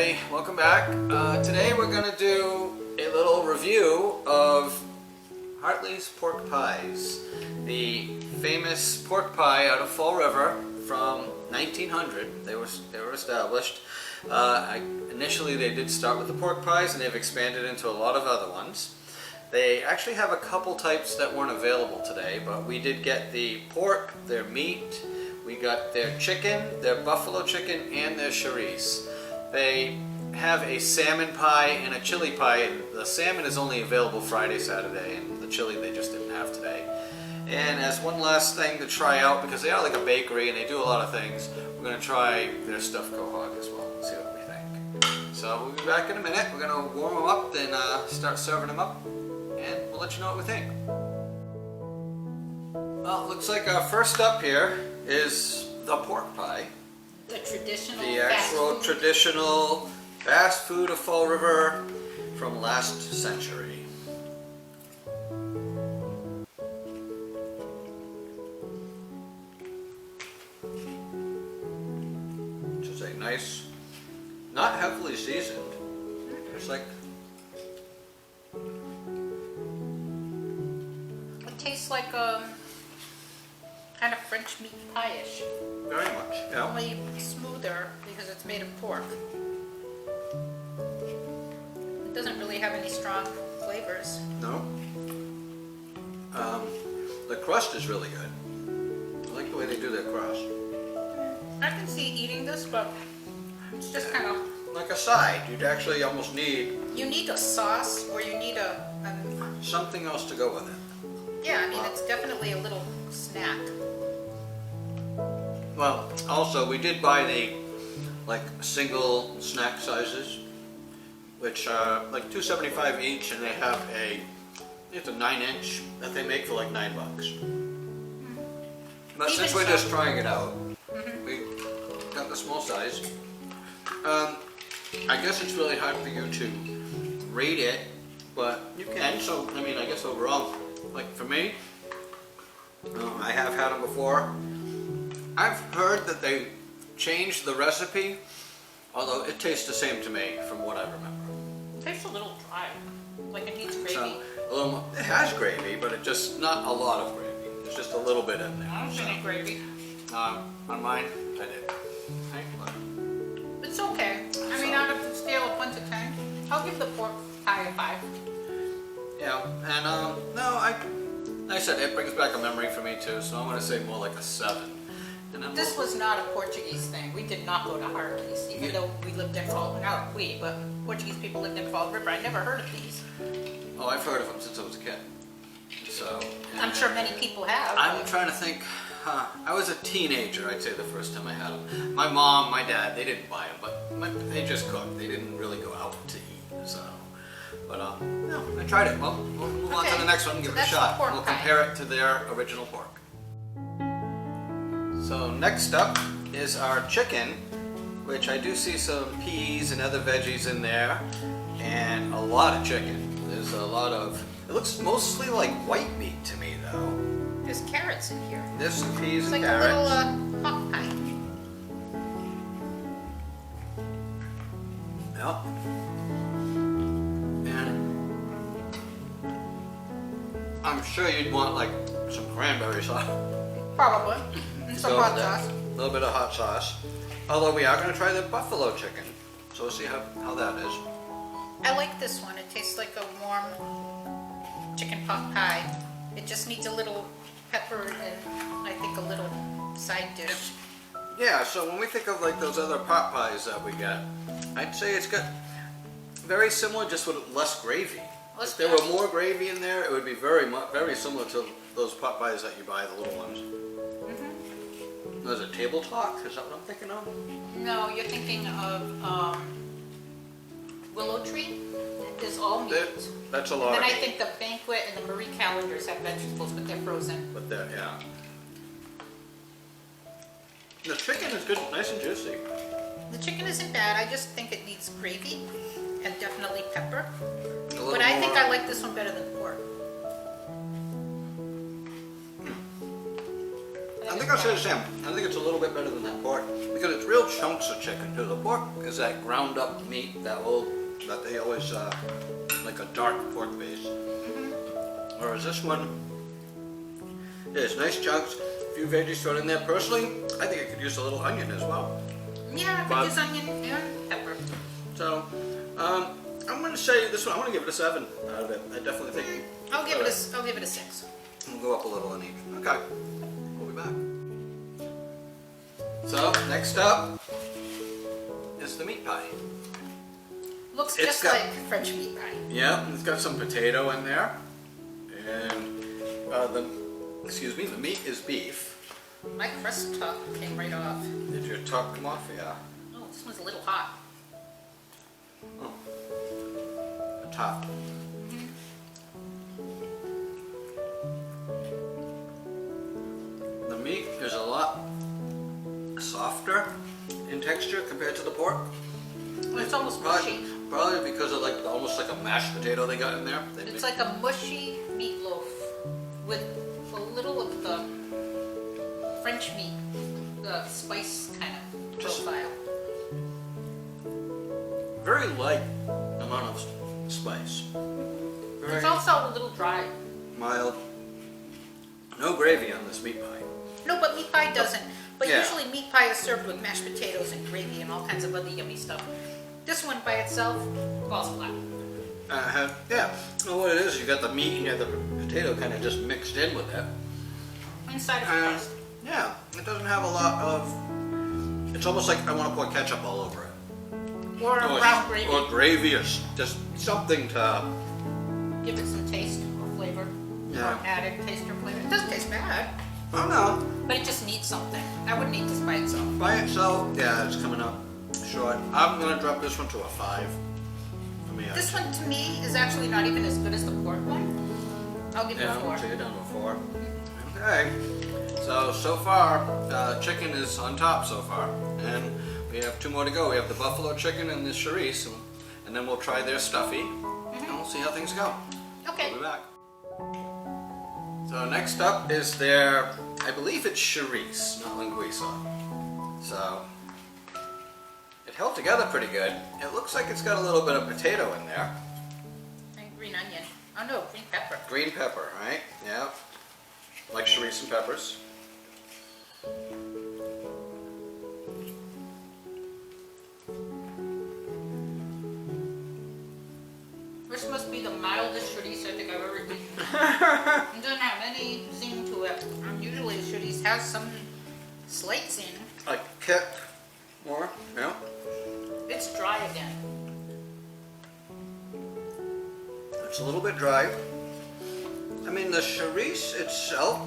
everybody, welcome back. Today we're going to do a little review of Hartley's pork pies. The famous pork pie out of Fall River from 1900. They were established. Initially they did start with the pork pies and they've expanded into a lot of other ones. They actually have a couple types that weren't available today, but we did get the pork, their meat, we got their chicken, their buffalo chicken, and their chourico. They have a salmon pie and a chili pie. The salmon is only available Friday, Saturday, and the chili they just didn't have today. And as one last thing to try out, because they are like a bakery and they do a lot of things, we're going to try their stuffed quahog as well and see what we think. So we'll be back in a minute. We're going to warm them up, then start serving them up, and we'll let you know what we think. Well, it looks like our first up here is the pork pie. The traditional traditional fast food of Fall River from last century. Just a nice, not heavily seasoned. It's like it tastes like kind of French meat pie-ish. very much, yeah. Only smoother because it's made of pork. It doesn't really have any strong flavors. No. The crust is really good. I like the way they do their crust. I can see eating this, but it's just kind of... Like a side, you'd actually almost need... You need a sauce or you need something else to go with it. Yeah, I mean, it's definitely a little snack. Well, also we did buy the single snack sizes, which are like $2.75 each, and they have it's a 9-inch that they make for like $9. But Even since we're so. just trying it out, we got the small size. I guess it's really hard for you to rate it, but you can. So I mean, I guess overall, like for me, I have had them before. I've heard that they changed the recipe, although it tastes the same to me from what I remember. It tastes a little dry, like it needs gravy. So, it has gravy, but it just not a lot of gravy. There's just a little bit in there. I don't see any gravy. On mine, I did. It's okay. I mean, out of the scale of 1 to 10, I'll give the pork pie a 5. Yeah, and no, like I said, it brings back a memory for me too, so I'm going to say more like a 7. And This was not a Portuguese thing. We did not go to Hartley's, even though we lived in Fall River. Not we, but Portuguese people lived in Fall River. I never heard of these. Oh, I've heard of them since I was a kid. So. I'm sure many people have. I'm trying to think. I was a teenager, I'd say, the first time I had them. My mom, my dad, they didn't buy them, but they just cooked. They didn't really go out to eat. So, but no, I tried it. Well, we'll move on to the next one and give it a shot. We'll compare it to their original pork. So next up is our chicken, which I do see some peas and other veggies in there, and a lot of chicken. There's a lot of, it looks mostly like white meat to me though. There's carrots in here. There's some peas It's and like carrots. a little pot pie. Yep. And I'm sure you'd want like some cranberry sauce. Probably. And some hot sauce. A little bit of hot sauce. Although we are going to try the buffalo chicken. So we'll see how that is. I like this one. It tastes like a warm chicken pot pie. It just needs a little pepper and I think a little side dish. Yeah, so when we think of like those other pot pies that we get, I'd say it's got very similar, just with less gravy. If there were more gravy in there, it would be very similar to those pot pies that you buy, the little ones. Was it table talk? Is that what I'm thinking of? No, you're thinking of Willow Tree. It is all meat. That's a lot. And then I think the Banquet and the Marie Callender's have vegetables, but they're frozen. But that, yeah. The chicken is good, nice and juicy. The chicken isn't bad. I just think it needs gravy and definitely pepper. But I think I like this one better than pork. I think I'll say the same. I think it's a little bit better than that pork because it's real chunks of chicken too. The pork is that ground up meat that they always like a dark pork base. Whereas this one is nice chunks, a few veggies thrown in there. Personally, I think I could use a little onion as well. Yeah, I could use onion and pepper. So, I'm going to say this one. I want to give it a 7 out of it. I definitely think. I'll give it a 6. We'll go up a little on each. Okay, we'll be back. So next up is the meat pie. Looks just like French meat pie. Yeah, it's got some potato in there, and the meat is beef. My crust top came right off. Did your top come off? Yeah. Oh, this one's a little hot. Oh. The top. The meat is a lot softer in texture compared to the pork. It's almost mushy. Probably because of almost like a mashed potato they got in there. It's like a mushy meatloaf with a little of the French meat, the spice kind of profile. Very light amount of spice. Very It's also a little dry. mild. No gravy on this meat pie. No, but meat pie doesn't. But Yeah. usually meat pie is served with mashed potatoes and gravy and all kinds of other yummy stuff. This one by itself falls flat. Yeah. Well, what it is, you got the meat and you have the potato kind of just mixed in with it. Inside of the crust. Yeah, it doesn't have a lot of. It's almost like I want to pour ketchup all over it. Or brown gravy. Or gravy, or just something to. Give it some taste or flavor. Yeah. Or added taste or flavor. It doesn't taste bad, Oh no. but it just needs something. I wouldn't eat this by itself. By itself, yeah, it's coming up short. I'm gonna drop this one to a 5. For me, This one to me is actually not even as good as the pork one. I'll give it a 4. So you're down to a 4. Okay. So far, chicken is on top so far, and we have 2 more to go. We have the buffalo chicken and the chourico, and then we'll try their stuffie, and we'll see how things go. Okay. We'll be back. So next up is their, I believe it's chourico, not linguiça. So it held together pretty good. It looks like it's got a little bit of potato in there. And green onion. Oh no, green pepper. Green pepper, right? Yeah. Like chourico and peppers. This must be the mildest chourico I think I've ever eaten. It doesn't have anything to it. Usually chourico has some slight zing. Like kick more, yeah. It's dry again. It's a little bit dry. I mean, the chourico itself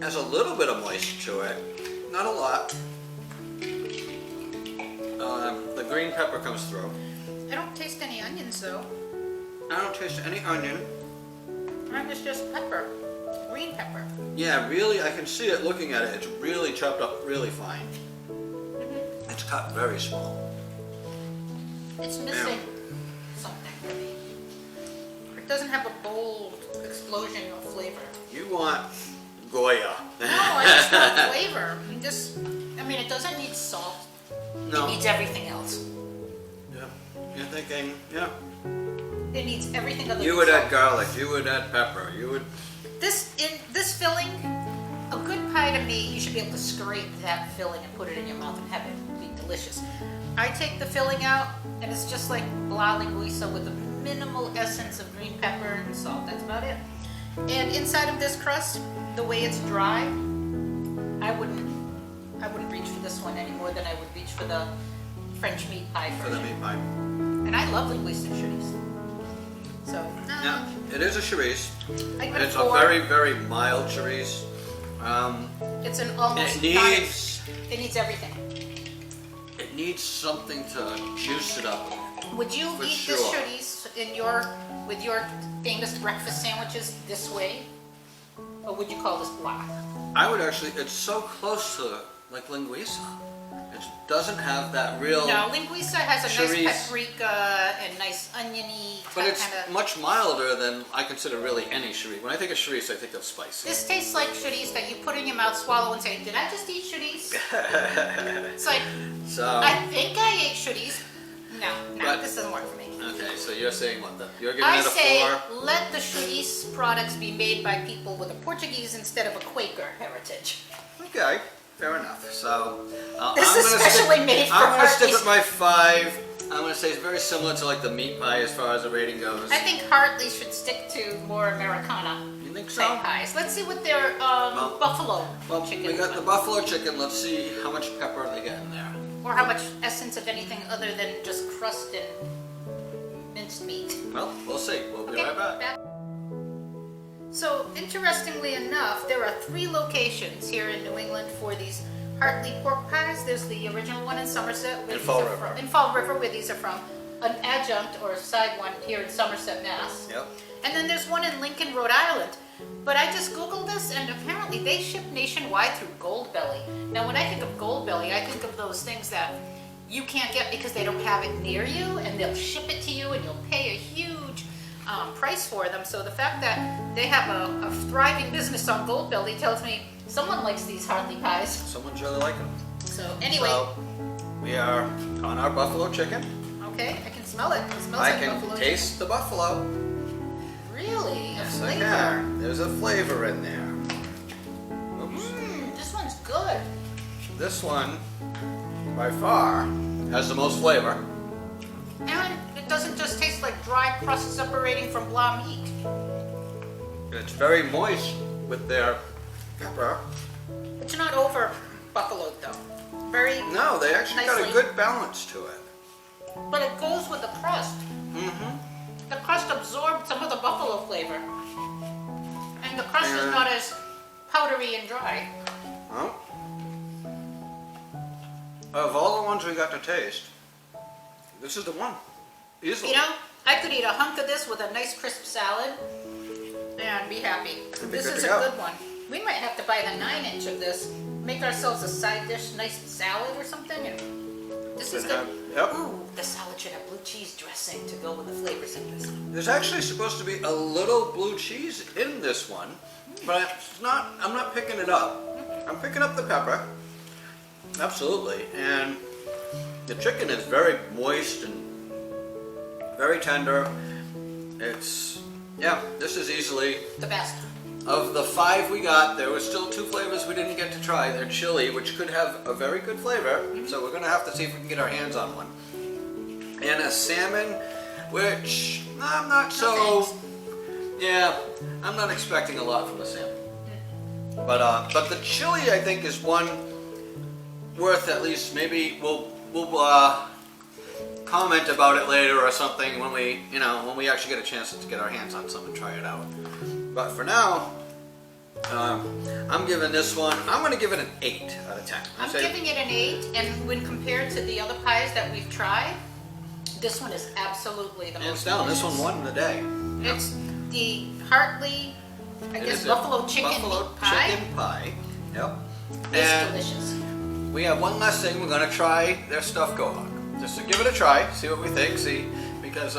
has a little bit of moisture to it. Not a lot. The green pepper comes through. I don't taste any onions though. I don't taste any onion. Mine is just pepper. Green pepper. Yeah, really, I can see it looking at it. It's really chopped up really fine. It's cut very small. It's missing something for me. It doesn't have a bold explosion of flavor. You want Goya. No, I just want flavor. I mean, it doesn't need salt. No. It needs everything else. Yeah. You're thinking, yeah. It needs everything other You than would salt. add garlic, you would add pepper, you would... This filling, a good pie to me, you should be able to scrape that filling and put it in your mouth and have it be delicious. I take the filling out, and it's just like blah linguiça with a minimal essence of green pepper and salt. That's about it. And inside of this crust, the way it's dry, I wouldn't reach for this one any more than I would reach for the French meat pie For the version. meat pie. And I love linguiça and chourico. So, Yeah, it is a chourico. I give it It's a a 4. very, very mild chourico. It's an almost It needs... it needs everything. It needs something to juice it up. Would you For eat sure. this chourico with your famous breakfast sandwiches this way? Or would you call this black? I would actually, it's so close to like linguiça. It doesn't have that real. No, linguiça has a Chorizo. nice paprika and nice oniony But it's kind of. much milder than I consider really any chorizo. When I think of chorizo, I think of spicy. This tastes like chorizo that you put in your mouth, swallow, and say, "Did I just eat chorizo?" It's like, So. I think I ate chorizo. No, But- this doesn't work for me. Okay, so you're saying what? You're giving I it a say 4. let the chorizo products be made by people with a Portuguese instead of a Quaker heritage. Okay, fair enough. So This I'm is gonna specially stick, made for I'm gonna stick Hartley's. with my 5. I'm gonna say it's very similar to like the meat pie as far as the rating goes. I think Hartley should stick to more Americana You think so? type pies. Let's see what their buffalo Well, chicken we is got like. the buffalo chicken. Let's see how much pepper they get in there. Or how much essence of anything other than just crust and minced meat. Well, we'll see. We'll be Okay, right back. So, interestingly enough, there are 3 locations here in New England for these Hartley pork pies. There's the original one in Somerset, where In these Fall are River. from. In Fall River, where these are from. An adjunct or side one here in Somerset, Mass. Yep. And then there's one in Lincoln, Rhode Island. But I just Googled this, and apparently they ship nationwide through Goldbelly. Now, when I think of Goldbelly, I think of those things that you can't get because they don't have it near you, and they'll ship it to you, and you'll pay a huge price for them. So the fact that they have a thriving business on Goldbelly tells me someone likes these Hartley pies. Someone's really liking them. So anyway, So we are on our buffalo chicken. okay, I can smell it. It smells I like can buffalo taste the buffalo. chicken. Really? A Yes, I flavor. can. There's a flavor in there. Oops. This one's good. This one, by far, has the most flavor. And it doesn't just taste like dry crust separating from blah meat. It's very moist with their pepper. It's not over buffaloed though. Very, No, they actually got a Nicely. good balance to it. but it goes with the crust. Mm-hmm. The crust absorbed some of the buffalo flavor. And the crust is Yeah. not as powdery and dry. Well, of all the ones we got to taste, this is the one. Easily. You know, I could eat a hunk of this with a nice crisp salad and be happy. And be This good is to a go. good one. We might have to buy the 9-inch of this, make ourselves a side dish, nice salad or something. And this is Gonna good. have- yep. Ooh, the salad should have blue cheese dressing to go with the flavors in this. There's actually supposed to be a little blue cheese in this one, but it's not. I'm not picking it up. I'm picking up the pepper. Absolutely. And the chicken is very moist and very tender. It's, yeah, this is easily, The best. of the 5 we got, there were still 2 flavors we didn't get to try. They're chili, which could have a very good flavor, so we're gonna have to see if we can get our hands on one. And a salmon, which I'm not so, thanks. yeah, I'm not expecting a lot from the salmon. But the chili, I think, is one worth at least, maybe we'll comment about it later or something when we actually get a chance to get our hands on some and try it out. But for now, I'm giving this one, I'm going to give it an 8 out of 10. I'm giving it an 8, and when compared to the other pies that we've tried, this one is absolutely the Hands most down, this delicious. one won the day. It's the Hartley, I It guess, is a buffalo chicken buffalo meat pie. chicken pie. Yep. It's And delicious. we have one last thing. We're going to try their stuffed quahog. Just to give it a try, see what we think, because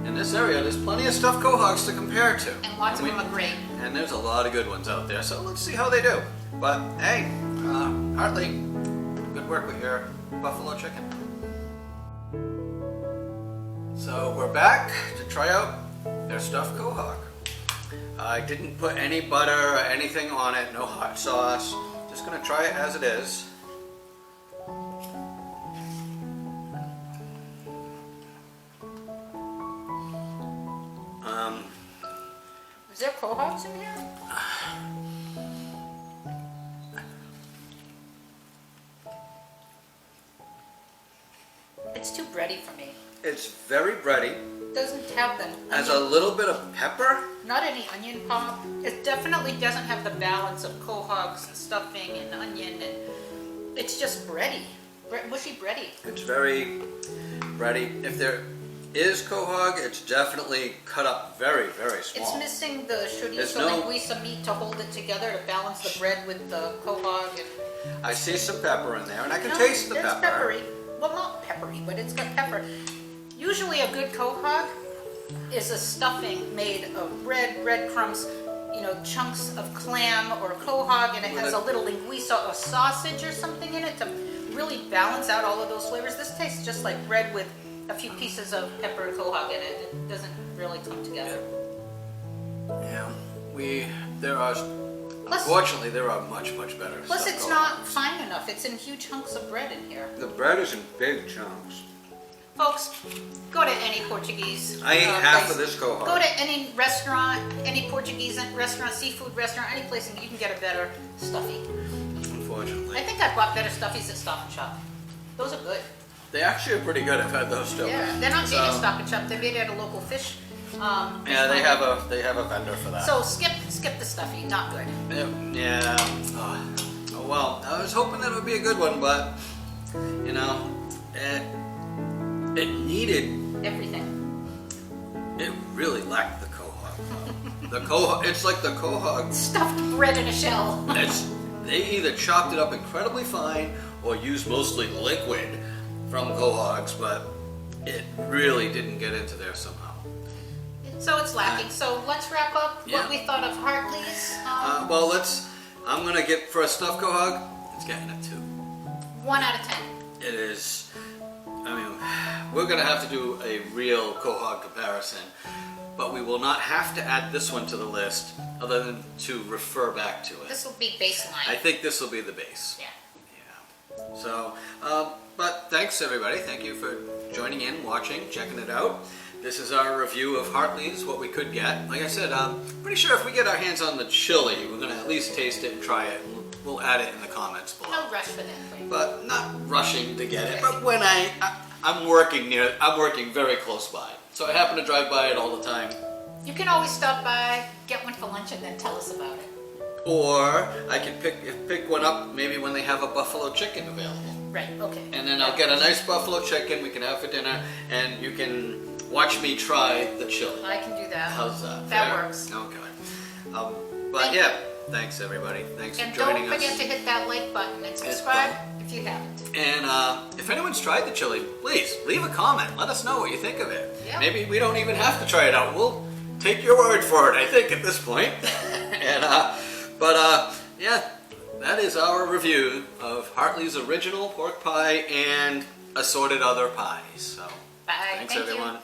in this area there's plenty of stuffed quahogs to compare to. And lots of them are great. And there's a lot of good ones out there, so let's see how they do. But hey, Hartley, good work with your buffalo chicken. So we're back to try out their stuffed quahog. I didn't put any butter or anything on it, no hot sauce. Just gonna try it as it is. Is there quahogs in here? It's too bready for me. It's very bready. Doesn't have the Has a onion, little bit of pepper. not any onion pop. It definitely doesn't have the balance of quahogs and stuffing and onion, and it's just bready, mushy bready. It's very bready. If there is quahog. It's definitely cut up very, very small. It's missing the There's chourico no- linguiça meat to hold it together to balance the bread with the quahog. And I see some pepper in there, and I can no, taste the it's pepper. peppery. Well, not peppery, but it's got pepper. Usually a good quahog is a stuffing made of breadcrumbs, chunks of clam or quahog, and it has a little linguiça or sausage or something in it to really balance out all of those flavors. This tastes just like bread with a few pieces of pepper and quahog in it. It doesn't really come together. Yeah, unfortunately, there are much, much better Plus, stuff it's going not on. fine enough. It's in huge hunks of bread in here. The bread is in big chunks. Folks, go to any Portuguese I ate half place. of this quahog. Go to any restaurant, any Portuguese restaurant, seafood restaurant, any place, and you can get a better stuffie. Unfortunately. I think I bought better stuffies at Stop and Shop. Those are good. They actually are pretty good. I've had those too. Yeah, they're not made at So- Stop and Shop. They're made at a local fish. Yeah, they have a vendor for that. So skip the stuffie. Not good. Yeah. Oh well, I was hoping that it would be a good one, but it needed. Everything. It really lacked the quahog. The quahog. It's like the quahog. Stuffed bread in a shell. They either chopped it up incredibly fine or used mostly liquid from quahogs, but it really didn't get into there somehow. So it's lacking. So let's wrap up Yeah. what we thought of Hartley's. Well, I'm gonna get for a stuffed quahog. It's getting a 2. 1 out of 10. It is. We're gonna have to do a real quahog comparison, but we will not have to add this one to the list, other than to refer back to it. This will be baseline. I think this will be the base. Yeah. Yeah. So, but thanks everybody. Thank you for joining in, watching, checking it out. This is our review of Hartley's, what we could get. Like I said, I'm pretty sure if we get our hands on the chili, we're gonna at least taste it and try it. We'll add it in the comments below. No rush for that. Right? But not rushing to get it. But when I'm working very close by, so I happen to drive by it all the time. You can always stop by, get one for lunch, and then tell us about it. Or I can pick one up maybe when they have a buffalo chicken available. Right, okay. And then I'll get a nice buffalo chicken we can have for dinner, and you can watch me try the chili. I can do that. How's that? That Fair? works. Okay. But yeah, thanks everybody. Thanks And for joining don't forget us. to hit that like button and subscribe if you haven't. And if anyone's tried the chili, please leave a comment. Let us know what you think of it. Yeah. Maybe we don't even have to try it out. We'll take your word for it, I think, at this point. And yeah, that is our review of Hartley's original pork pie and assorted other pies. So Bye. thanks Thank you. everyone.